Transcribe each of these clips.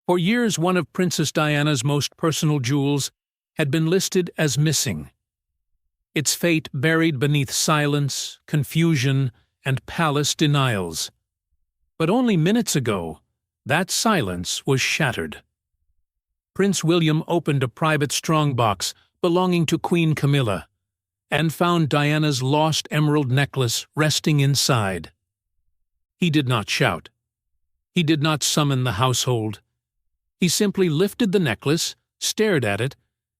For years, one of Princess Diana's most personal jewels had been listed as missing. Its fate buried beneath silence, confusion, and palace denials. But only minutes ago, that silence was shattered. Prince William opened a private strongbox belonging to Queen Camilla and found Diana's lost emerald necklace resting inside. He did not shout. He did not summon the household. He simply lifted the necklace, stared at it,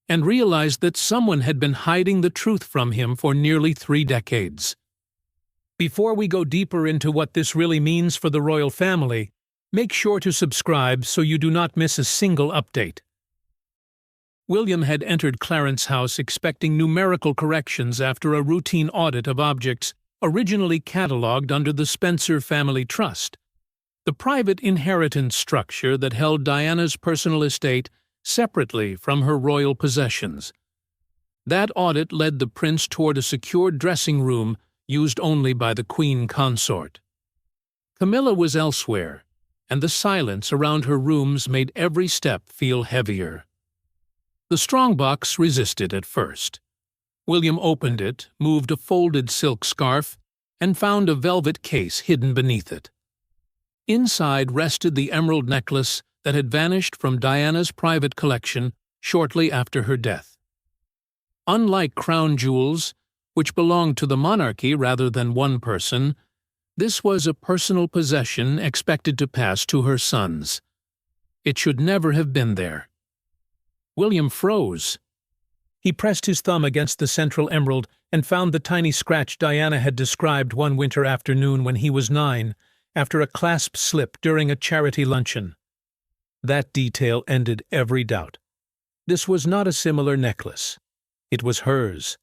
and realized that someone had been hiding the truth from him for nearly 3 decades. Before we go deeper into what this really means for the royal family, make sure to subscribe so you do not miss a single update. William had entered Clarence's house expecting numerical corrections after a routine audit of objects originally catalogued under the Spencer Family Trust, the private inheritance structure that held Diana's personal estate separately from her royal possessions. That audit led the prince toward a secured dressing room used only by the queen consort. Camilla was elsewhere, and the silence around her rooms made every step feel heavier. The strongbox resisted at first. William opened it, moved a folded silk scarf, and found a velvet case hidden beneath it. Inside rested the emerald necklace that had vanished from Diana's private collection shortly after her death. Unlike crown jewels, which belonged to the monarchy rather than one person, this was a personal possession expected to pass to her sons. It should never have been there. William froze. He pressed his thumb against the central emerald and found the tiny scratch Diana had described one winter afternoon when he was 9, after a clasp slip during a charity luncheon. That detail ended every doubt. This was not a similar necklace. It was hers.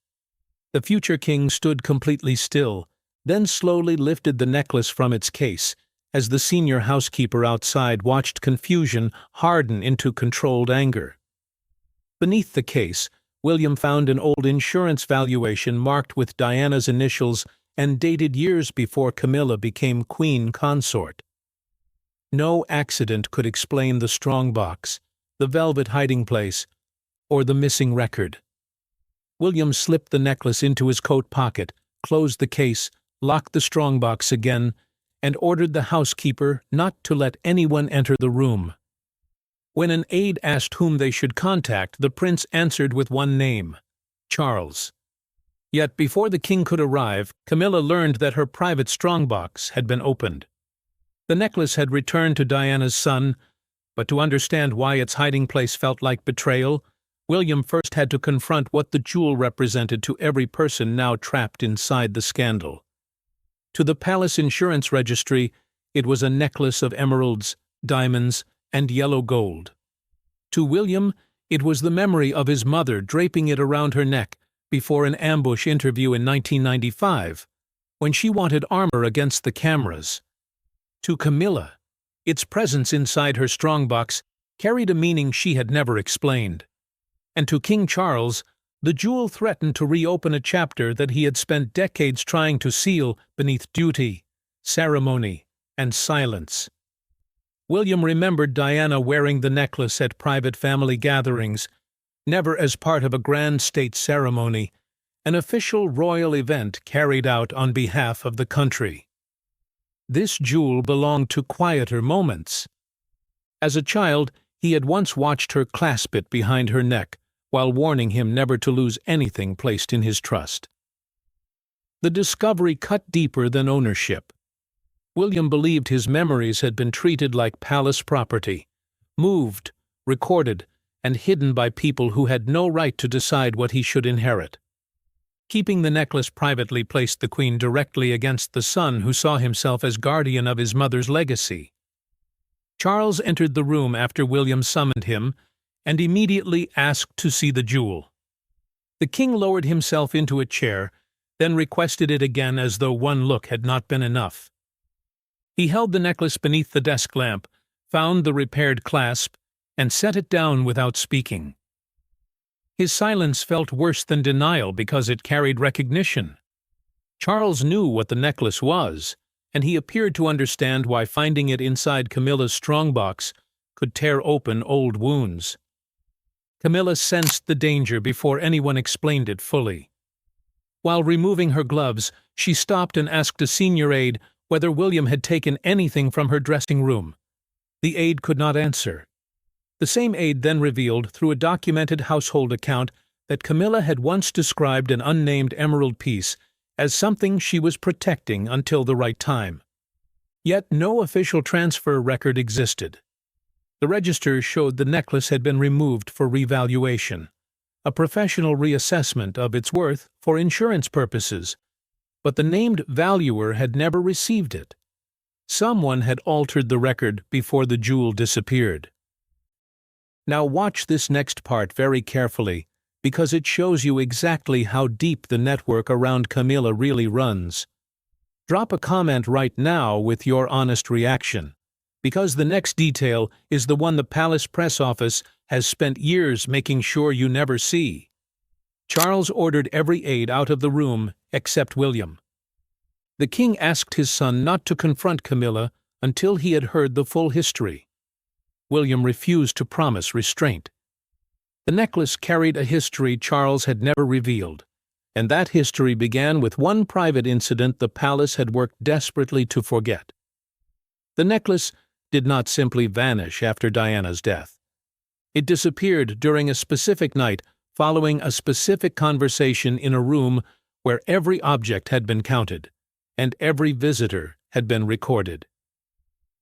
The future king stood completely still, then slowly lifted the necklace from its case, as the senior housekeeper outside watched confusion harden into controlled anger. Beneath the case, William found an old insurance valuation marked with Diana's initials and dated years before Camilla became queen consort. No accident could explain the strongbox, the velvet hiding place, or the missing record. William slipped the necklace into his coat pocket, closed the case, locked the strongbox again, and ordered the housekeeper not to let anyone enter the room. When an aide asked whom they should contact, the prince answered with one name: Charles. Yet before the king could arrive, Camilla learned that her private strongbox had been opened. The necklace had returned to Diana's son, but to understand why its hiding place felt like betrayal, William first had to confront what the jewel represented to every person now trapped inside the scandal. To the palace insurance registry, it was a necklace of emeralds, diamonds, and yellow gold. To William, it was the memory of his mother draping it around her neck before an ambush interview in 1995, when she wanted armor against the cameras. To Camilla, its presence inside her strongbox carried a meaning she had never explained. And to King Charles, the jewel threatened to reopen a chapter that he had spent decades trying to seal beneath duty, ceremony, and silence. William remembered Diana wearing the necklace at private family gatherings, never as part of a grand state ceremony, an official royal event carried out on behalf of the country. This jewel belonged to quieter moments. As a child, he had once watched her clasp it behind her neck, while warning him never to lose anything placed in his trust. The discovery cut deeper than ownership. William believed his memories had been treated like palace property, moved, recorded, and hidden by people who had no right to decide what he should inherit. Keeping the necklace privately placed the queen directly against the son who saw himself as guardian of his mother's legacy. Charles entered the room after William summoned him and immediately asked to see the jewel. The king lowered himself into a chair, then requested it again as though one look had not been enough. He held the necklace beneath the desk lamp, found the repaired clasp, and set it down without speaking. His silence felt worse than denial because it carried recognition. Charles knew what the necklace was, and he appeared to understand why finding it inside Camilla's strongbox could tear open old wounds. Camilla sensed the danger before anyone explained it fully. While removing her gloves, she stopped and asked a senior aide whether William had taken anything from her dressing room. The aide could not answer. The same aide then revealed, through a documented household account, that Camilla had once described an unnamed emerald piece as something she was protecting until the right time. Yet no official transfer record existed. The register showed the necklace had been removed for revaluation, a professional reassessment of its worth for insurance purposes, but the named valuer had never received it. Someone had altered the record before the jewel disappeared. Now watch this next part very carefully, because it shows you exactly how deep the network around Camilla really runs. Drop a comment right now with your honest reaction, because the next detail is the one the palace press office has spent years making sure you never see. Charles ordered every aide out of the room except William. The king asked his son not to confront Camilla until he had heard the full history. William refused to promise restraint. The necklace carried a history Charles had never revealed, and that history began with one private incident the palace had worked desperately to forget. The necklace did not simply vanish after Diana's death. It disappeared during a specific night following a specific conversation in a room where every object had been counted, and every visitor had been recorded.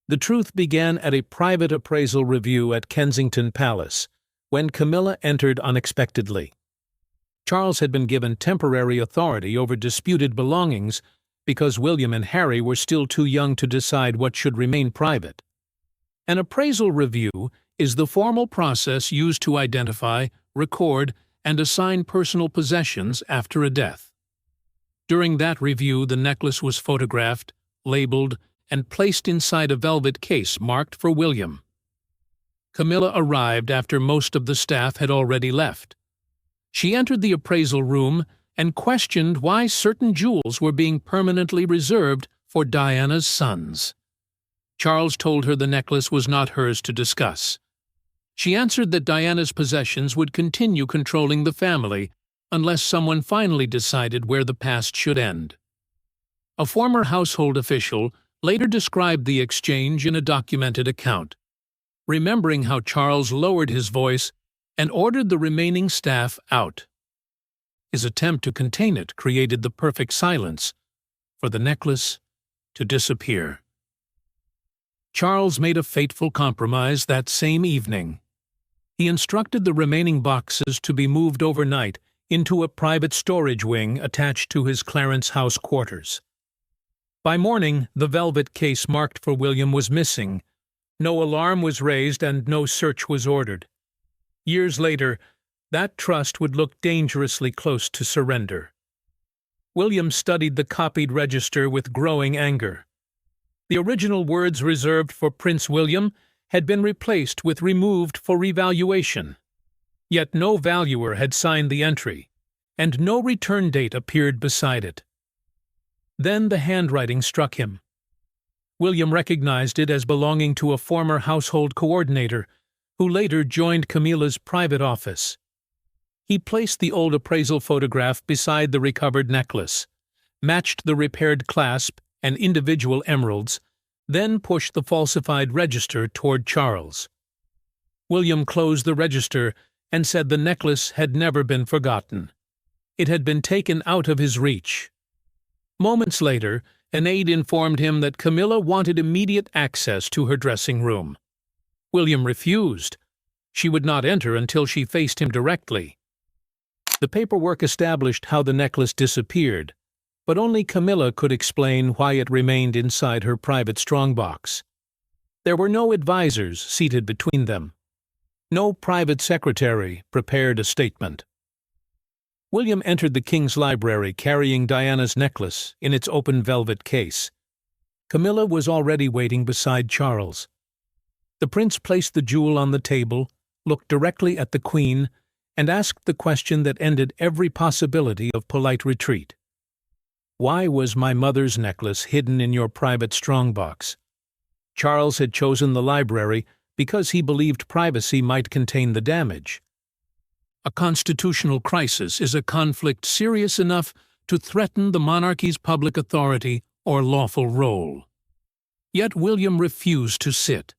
The truth began at a private appraisal review at Kensington Palace, when Camilla entered unexpectedly. Charles had been given temporary authority over disputed belongings because William and Harry were still too young to decide what should remain private. An appraisal review is the formal process used to identify, record, and assign personal possessions after a death. During that review, the necklace was photographed, labeled, and placed inside a velvet case marked for William. Camilla arrived after most of the staff had already left. She entered the appraisal room and questioned why certain jewels were being permanently reserved for Diana's sons. Charles told her the necklace was not hers to discuss. She answered that Diana's possessions would continue controlling the family unless someone finally decided where the past should end. A former household official later described the exchange in a documented account, remembering how Charles lowered his voice and ordered the remaining staff out. His attempt to contain it created the perfect silence for the necklace to disappear. Charles made a fateful compromise that same evening. He instructed the remaining boxes to be moved overnight into a private storage wing attached to his Clarence House quarters. By morning, the velvet case marked for William was missing. No alarm was raised and no search was ordered. Years later, that trust would look dangerously close to surrender. William studied the copied register with growing anger. The original words reserved for Prince William had been replaced with removed for revaluation. Yet no valuer had signed the entry, and no return date appeared beside it. Then the handwriting struck him. William recognized it as belonging to a former household coordinator, who later joined Camilla's private office. He placed the old appraisal photograph beside the recovered necklace, matched the repaired clasp and individual emeralds, then pushed the falsified register toward Charles. William closed the register and said the necklace had never been forgotten. It had been taken out of his reach. Moments later, an aide informed him that Camilla wanted immediate access to her dressing room. William refused. She would not enter until she faced him directly. The paperwork established how the necklace disappeared, but only Camilla could explain why it remained inside her private strongbox. There were no advisors seated between them. No private secretary prepared a statement. William entered the king's library carrying Diana's necklace in its open velvet case. Camilla was already waiting beside Charles. The prince placed the jewel on the table, looked directly at the queen, and asked the question that ended every possibility of polite retreat. Why was my mother's necklace hidden in your private strongbox? Charles had chosen the library because he believed privacy might contain the damage. A constitutional crisis is a conflict serious enough to threaten the monarchy's public authority or lawful role. Yet William refused to sit.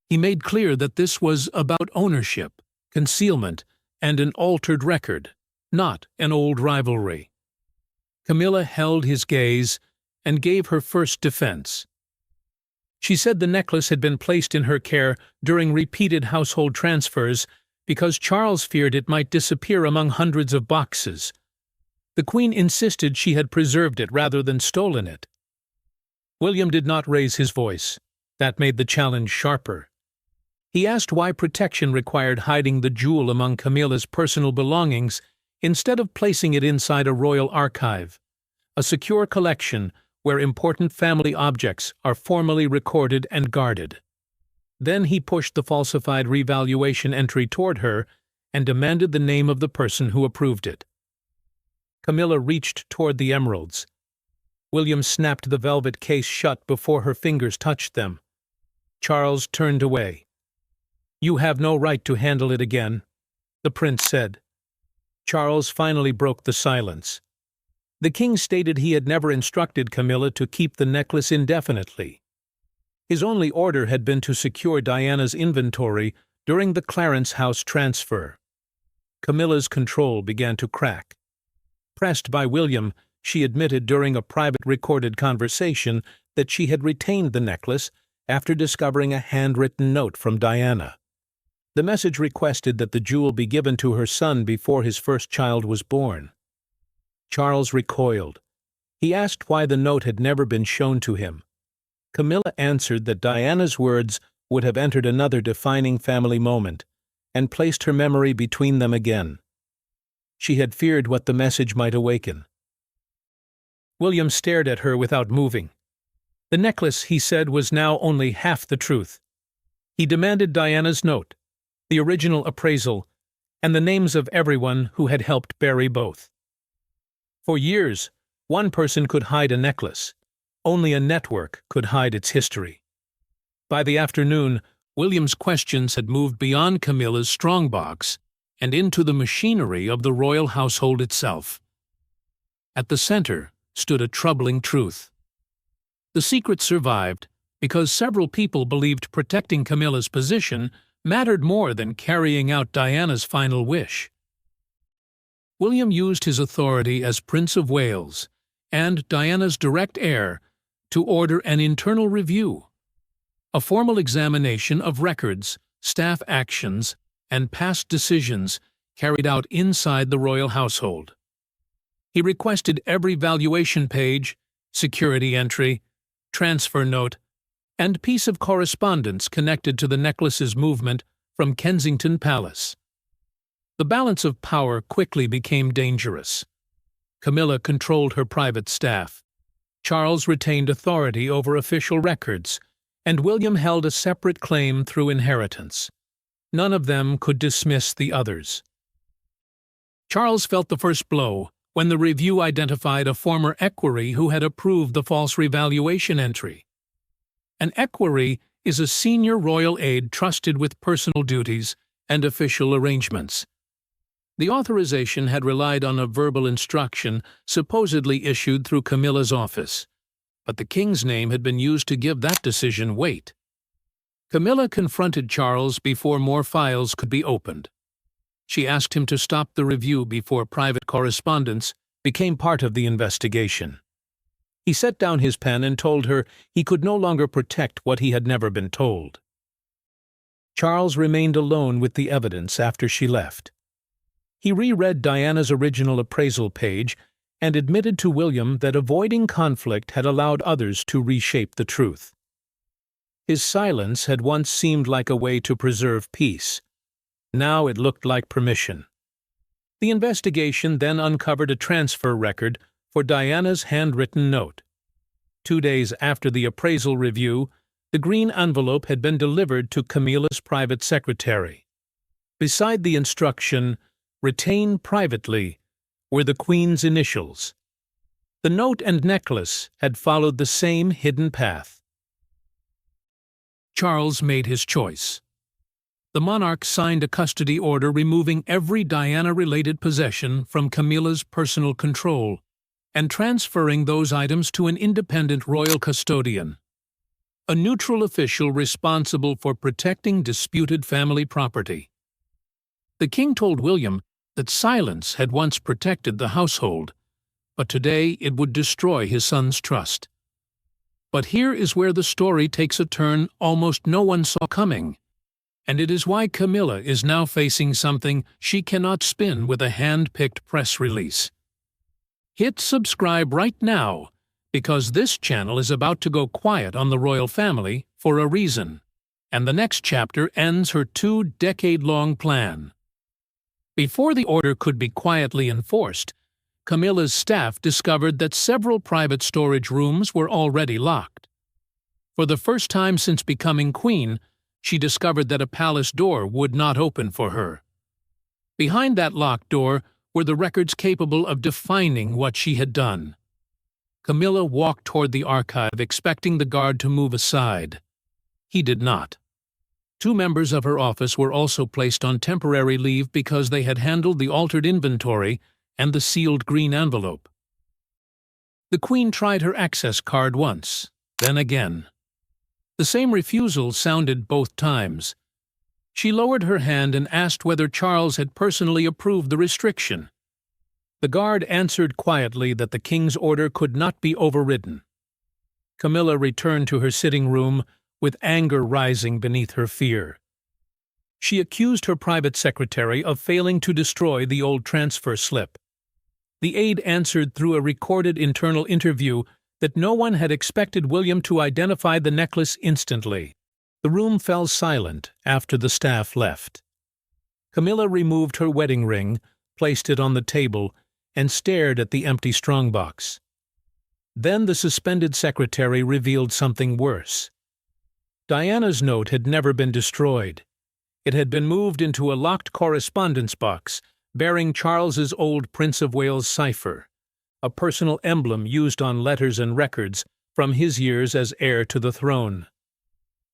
He made clear that this was about ownership, concealment, and an altered record, not an old rivalry. Camilla held his gaze and gave her first defense. She said the necklace had been placed in her care during repeated household transfers because Charles feared it might disappear among hundreds of boxes. The Queen insisted she had preserved it rather than stolen it. William did not raise his voice. That made the challenge sharper. He asked why protection required hiding the jewel among Camilla's personal belongings instead of placing it inside a royal archive, a secure collection where important family objects are formally recorded and guarded. Then he pushed the falsified revaluation entry toward her and demanded the name of the person who approved it. Camilla reached toward the emeralds. William snapped the velvet case shut before her fingers touched them. Charles turned away. "You have no right to handle it again," the prince said. Charles finally broke the silence. The king stated he had never instructed Camilla to keep the necklace indefinitely. His only order had been to secure Diana's inventory during the Clarence House transfer. Camilla's control began to crack. Pressed by William, she admitted during a private recorded conversation that she had retained the necklace after discovering a handwritten note from Diana. The message requested that the jewel be given to her son before his first child was born. Charles recoiled. He asked why the note had never been shown to him. Camilla answered that Diana's words would have entered another defining family moment and placed her memory between them again. She had feared what the message might awaken. William stared at her without moving. The necklace, he said, was now only half the truth. He demanded Diana's note, the original appraisal, and the names of everyone who had helped bury both. For years, one person could hide a necklace. Only a network could hide its history. By the afternoon, William's questions had moved beyond Camilla's strongbox and into the machinery of the royal household itself. At the center stood a troubling truth. The secret survived because several people believed protecting Camilla's position mattered more than carrying out Diana's final wish. William used his authority as Prince of Wales and Diana's direct heir to order an internal review, a formal examination of records, staff actions, and past decisions carried out inside the royal household. He requested every valuation page, security entry, transfer note, and piece of correspondence connected to the necklace's movement from Kensington Palace. The balance of power quickly became dangerous. Camilla controlled her private staff. Charles retained authority over official records, and William held a separate claim through inheritance. None of them could dismiss the others. Charles felt the first blow when the review identified a former equerry who had approved the false revaluation entry. An equerry is a senior royal aide trusted with personal duties and official arrangements. The authorization had relied on a verbal instruction supposedly issued through Camilla's office, but the king's name had been used to give that decision weight. Camilla confronted Charles before more files could be opened. She asked him to stop the review before private correspondence became part of the investigation. He set down his pen and told her he could no longer protect what he had never been told. Charles remained alone with the evidence after she left. He reread Diana's original appraisal page and admitted to William that avoiding conflict had allowed others to reshape the truth. His silence had once seemed like a way to preserve peace. Now it looked like permission. The investigation then uncovered a transfer record for Diana's handwritten note. 2 days after the appraisal review, the green envelope had been delivered to Camilla's private secretary. Beside the instruction, "Retain privately," were the Queen's initials. The note and necklace had followed the same hidden path. Charles made his choice. The monarch signed a custody order removing every Diana-related possession from Camilla's personal control and transferring those items to an independent royal custodian, a neutral official responsible for protecting disputed family property. The king told William that silence had once protected the household, but today it would destroy his son's trust. But here is where the story takes a turn almost no one saw coming, and it is why Camilla is now facing something she cannot spin with a hand-picked press release. Hit subscribe right now, because this channel is about to go quiet on the royal family for a reason, and the next chapter ends her 2-decade-long plan. Before the order could be quietly enforced, Camilla's staff discovered that several private storage rooms were already locked. For the first time since becoming queen, she discovered that a palace door would not open for her. Behind that locked door were the records capable of defining what she had done. Camilla walked toward the archive, expecting the guard to move aside. He did not. 2 members of her office were also placed on temporary leave because they had handled the altered inventory and the sealed green envelope. The queen tried her access card once, then again. The same refusal sounded both times. She lowered her hand and asked whether Charles had personally approved the restriction. The guard answered quietly that the king's order could not be overridden. Camilla returned to her sitting room with anger rising beneath her fear. She accused her private secretary of failing to destroy the old transfer slip. The aide answered through a recorded internal interview that no one had expected William to identify the necklace instantly. The room fell silent after the staff left. Camilla removed her wedding ring, placed it on the table, and stared at the empty strongbox. Then the suspended secretary revealed something worse. Diana's note had never been destroyed. It had been moved into a locked correspondence box bearing Charles's old Prince of Wales cipher, a personal emblem used on letters and records from his years as heir to the throne.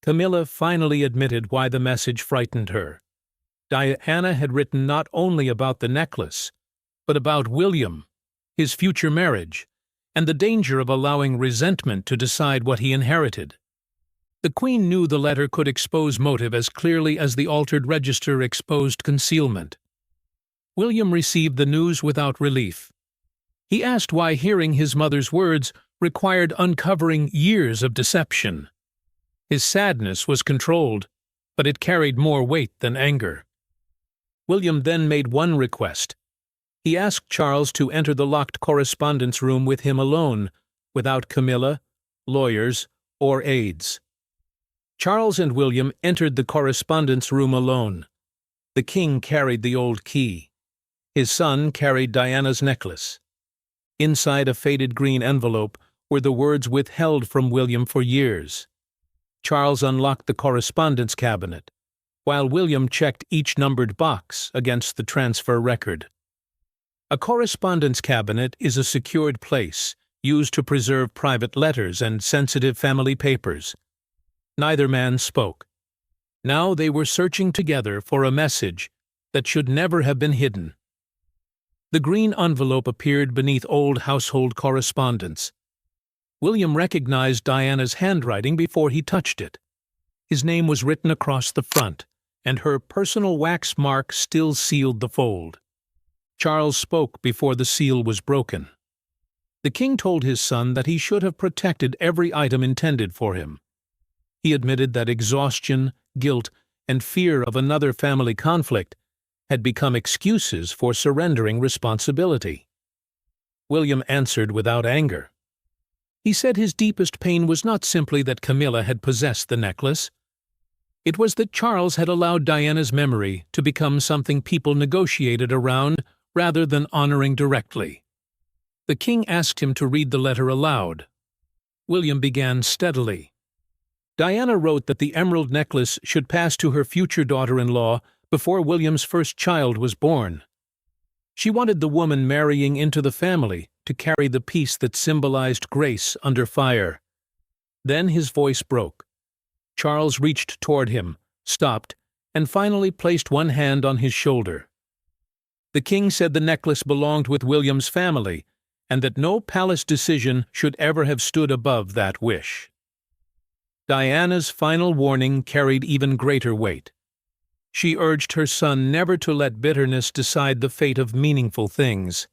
Camilla finally admitted why the message frightened her. Diana had written not only about the necklace, but about William, his future marriage, and the danger of allowing resentment to decide what he inherited. The queen knew the letter could expose motive as clearly as the altered register exposed concealment. William received the news without relief. He asked why hearing his mother's words required uncovering years of deception. His sadness was controlled, but it carried more weight than anger. William then made one request. He asked Charles to enter the locked correspondence room with him alone, without Camilla, lawyers, or aides. Charles and William entered the correspondence room alone. The king carried the old key. His son carried Diana's necklace. Inside a faded green envelope were the words withheld from William for years. Charles unlocked the correspondence cabinet, while William checked each numbered box against the transfer record. A correspondence cabinet is a secured place used to preserve private letters and sensitive family papers. Neither man spoke. Now they were searching together for a message that should never have been hidden. The green envelope appeared beneath old household correspondence. William recognized Diana's handwriting before he touched it. His name was written across the front, and her personal wax mark still sealed the fold. Charles spoke before the seal was broken. The king told his son that he should have protected every item intended for him. He admitted that exhaustion, guilt, and fear of another family conflict had become excuses for surrendering responsibility. William answered without anger. He said his deepest pain was not simply that Camilla had possessed the necklace. It was that Charles had allowed Diana's memory to become something people negotiated around rather than honoring directly. The king asked him to read the letter aloud. William began steadily. Diana wrote that the emerald necklace should pass to her future daughter-in-law before William's first child was born. She wanted the woman marrying into the family to carry the peace that symbolized grace under fire. Then his voice broke. Charles reached toward him, stopped, and finally placed one hand on his shoulder. The king said the necklace belonged with William's family, and that no palace decision should ever have stood above that wish. Diana's final warning carried even greater weight. She urged her son never to let bitterness decide the fate of meaningful things.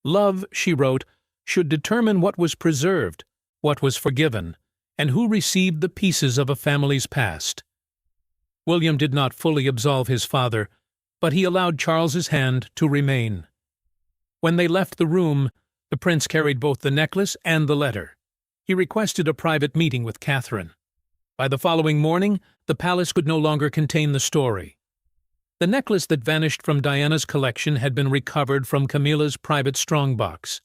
Love, she wrote, should determine what was preserved, what was forgiven, and who received the pieces of a family's past. William did not fully absolve his father, but he allowed Charles's hand to remain. When they left the room, the prince carried both the necklace and the letter. He requested a private meeting with Catherine. By the following morning, the palace could no longer contain the story. The necklace that vanished from Diana's collection had been recovered from Camilla's private strongbox.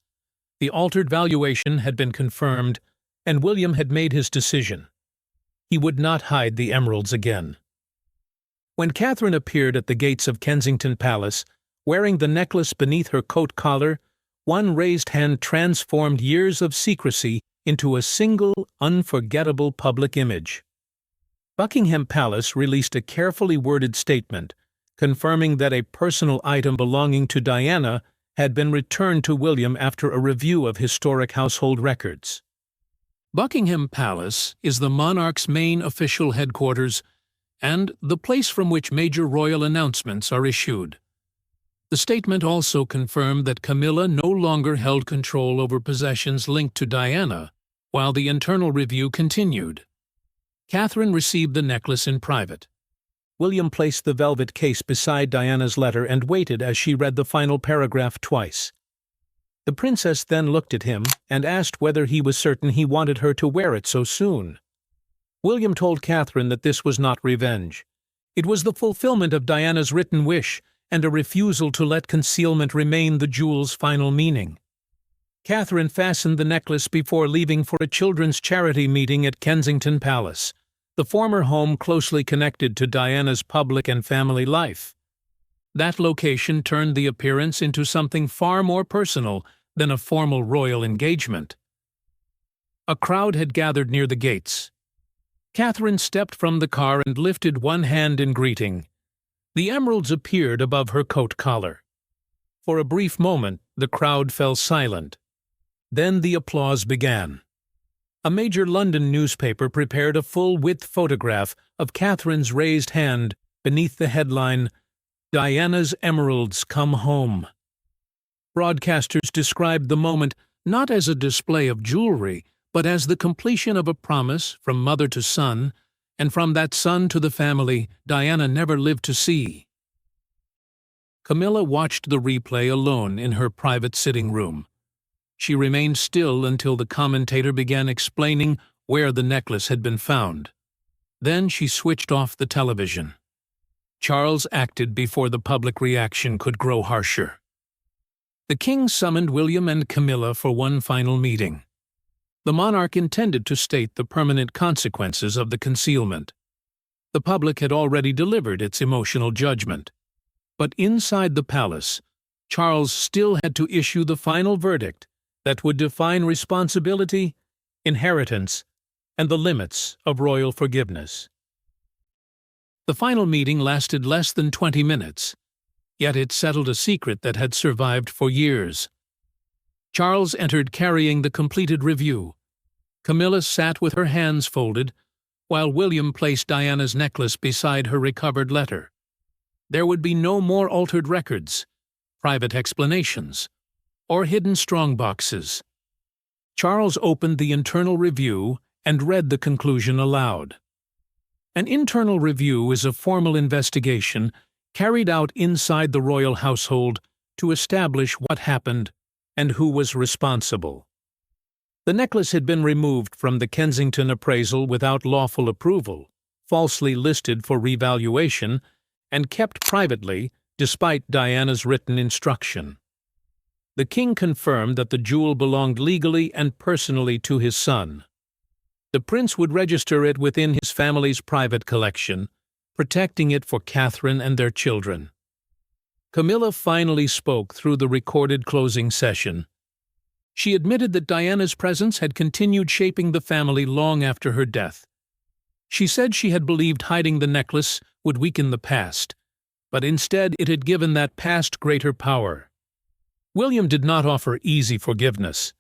The altered valuation had been confirmed, and William had made his decision. He would not hide the emeralds again. When Catherine appeared at the gates of Kensington Palace, wearing the necklace beneath her coat collar, one raised hand transformed years of secrecy into a single, unforgettable public image. Buckingham Palace released a carefully worded statement confirming that a personal item belonging to Diana had been returned to William after a review of historic household records. Buckingham Palace is the monarch's main official headquarters and the place from which major royal announcements are issued. The statement also confirmed that Camilla no longer held control over possessions linked to Diana, while the internal review continued. Catherine received the necklace in private. William placed the velvet case beside Diana's letter and waited as she read the final paragraph twice. The princess then looked at him and asked whether he was certain he wanted her to wear it so soon. William told Catherine that this was not revenge. It was the fulfillment of Diana's written wish and a refusal to let concealment remain the jewel's final meaning. Catherine fastened the necklace before leaving for a children's charity meeting at Kensington Palace, the former home closely connected to Diana's public and family life. That location turned the appearance into something far more personal than a formal royal engagement. A crowd had gathered near the gates. Catherine stepped from the car and lifted one hand in greeting. The emeralds appeared above her coat collar. For a brief moment, the crowd fell silent. Then the applause began. A major London newspaper prepared a full-width photograph of Catherine's raised hand beneath the headline, "Diana's Emeralds Come Home." Broadcasters described the moment not as a display of jewelry, but as the completion of a promise from mother to son, and from that son to the family Diana never lived to see. Camilla watched the replay alone in her private sitting room. She remained still until the commentator began explaining where the necklace had been found. Then she switched off the television. Charles acted before the public reaction could grow harsher. The king summoned William and Camilla for one final meeting. The monarch intended to state the permanent consequences of the concealment. The public had already delivered its emotional judgment. But inside the palace, Charles still had to issue the final verdict that would define responsibility, inheritance, and the limits of royal forgiveness. The final meeting lasted less than 20 minutes, yet it settled a secret that had survived for years. Charles entered carrying the completed review. Camilla sat with her hands folded, while William placed Diana's necklace beside her recovered letter. There would be no more altered records, private explanations, or hidden strongboxes. Charles opened the internal review and read the conclusion aloud. An internal review is a formal investigation carried out inside the royal household to establish what happened and who was responsible. The necklace had been removed from the Kensington appraisal without lawful approval, falsely listed for revaluation, and kept privately despite Diana's written instruction. The king confirmed that the jewel belonged legally and personally to his son. The prince would register it within his family's private collection, protecting it for Catherine and their children. Camilla finally spoke through the recorded closing session. She admitted that Diana's presence had continued shaping the family long after her death. She said she had believed hiding the necklace would weaken the past, but instead it had given that past greater power. William did not offer easy forgiveness.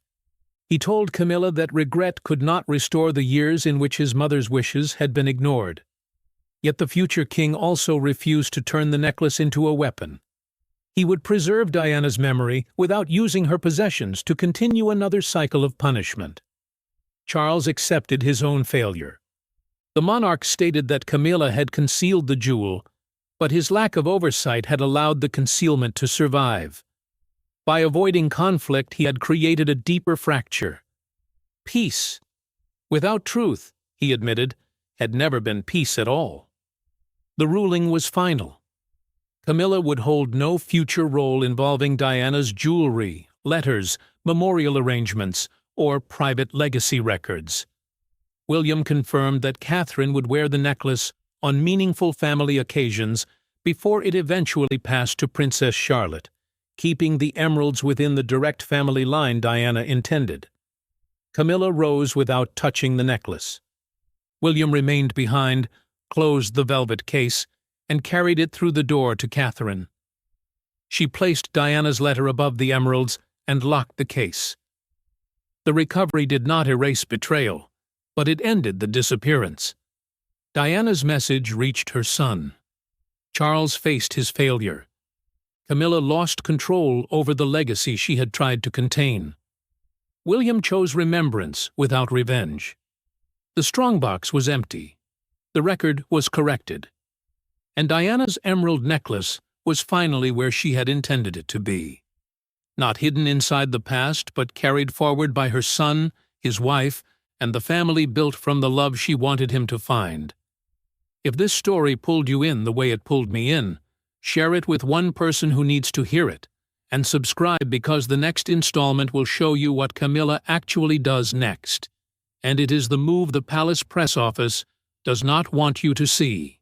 He told Camilla that regret could not restore the years in which his mother's wishes had been ignored. Yet the future king also refused to turn the necklace into a weapon. He would preserve Diana's memory without using her possessions to continue another cycle of punishment. Charles accepted his own failure. The monarch stated that Camilla had concealed the jewel, but his lack of oversight had allowed the concealment to survive. By avoiding conflict, he had created a deeper fracture. Peace, without truth, he admitted, had never been peace at all. The ruling was final. Camilla would hold no future role involving Diana's jewelry, letters, memorial arrangements, or private legacy records. William confirmed that Catherine would wear the necklace on meaningful family occasions before it eventually passed to Princess Charlotte, keeping the emeralds within the direct family line Diana intended. Camilla rose without touching the necklace. William remained behind, closed the velvet case, and carried it through the door to Catherine. She placed Diana's letter above the emeralds and locked the case. The recovery did not erase betrayal, but it ended the disappearance. Diana's message reached her son. Charles faced his failure. Camilla lost control over the legacy she had tried to contain. William chose remembrance without revenge. The strongbox was empty. The record was corrected. And Diana's emerald necklace was finally where she had intended it to be. Not hidden inside the past, but carried forward by her son, his wife, and the family built from the love she wanted him to find. If this story pulled you in the way it pulled me in, share it with one person who needs to hear it, and subscribe because the next installment will show you what Camilla actually does next. And it is the move the palace press office does not want you to see.